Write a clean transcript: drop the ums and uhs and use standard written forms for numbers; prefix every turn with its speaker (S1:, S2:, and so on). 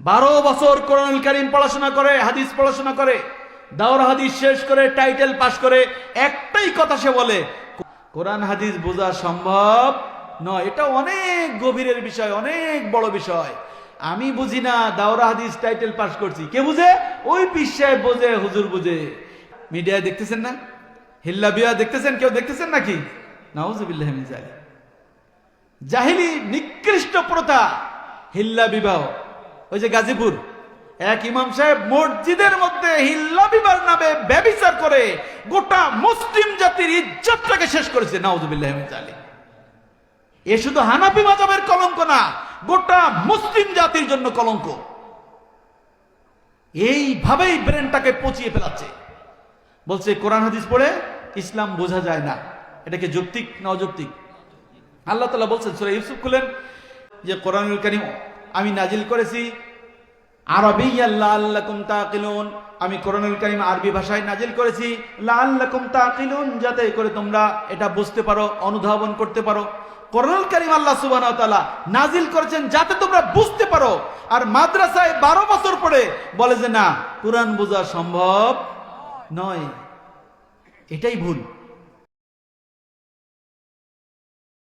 S1: 12 বছর কোরআনুল কারীম পড়াশোনা করে, হাদিস পড়াশোনা করে, দাওরা হাদিস শেষ করে, টাইটেল পাশ করে একটাই কথা সে বলে, কোরআন হাদিস বোঝা সম্ভব নয়, এটা অনেক গভীরের বিষয়, অনেক বড় বিষয়। আমি বুঝি না, দাওরা হাদিস টাইটেল পাশ করছি। কে বুঝে? ওই পীর সাহেব বোঝে, হুজুর বুঝে। মিডিয়ায় দেখতেছেন না, হিল্লা বিয়া দেখতেছেন, কেউ দেখতেছেন নাকি? নাউজুবিল্লাহি মিন যালিক। জাহিলি নিকৃষ্ট প্রথা হিল্লা বিবাহ। ওই যে গাজীপুর এক ইমাম সাহেব মসজিদের মধ্যে হিল্লা বিবাহ নামে ব্যভিচার করে গোটা মুসলিম জাতির ইজ্জতটাকে শেষ করেছে। নাউজুবিল্লাহি মিন যালিক। এ শুধু হানাফি মাযহাবের কলঙ্ক না, গোটা মুসলিম জাতির জন্য কলঙ্ক। এইভাবেই ব্রেনটাকে পচিয়ে ফেলাচ্ছে। বলছে কোরআন হাদিস পড়ে ইসলাম বোঝা যায় না। এটা কি যৌক্তিক না অযৌক্তিক? আল্লাহ তাআলা বলছেন সূরা ইউসুফ খুলেন যে কোরআনুল কারীম আমি নাজিল করেছি আরাবিয়্যান লাআল্লাকুম তাকিলুন, আমি কোরআনুল কারীম আরবি ভাষায় নাজিল করেছি লাআল্লাকুম তাকিলুন, যাতে করে তোমরা এটা বুঝতে পারো, অনুধাবন করতে পারো। কোরআনুল কারীম আল্লাহ সুবহানাহু ওয়া তাআলা নাজিল করেছেন যাতে তোমরা বুঝতে পারো। আর মাদ্রাসায় 12 বছর পড়ে বলে যে না, কোরআন বোঝা সম্ভব নয়। এটাই ভুল।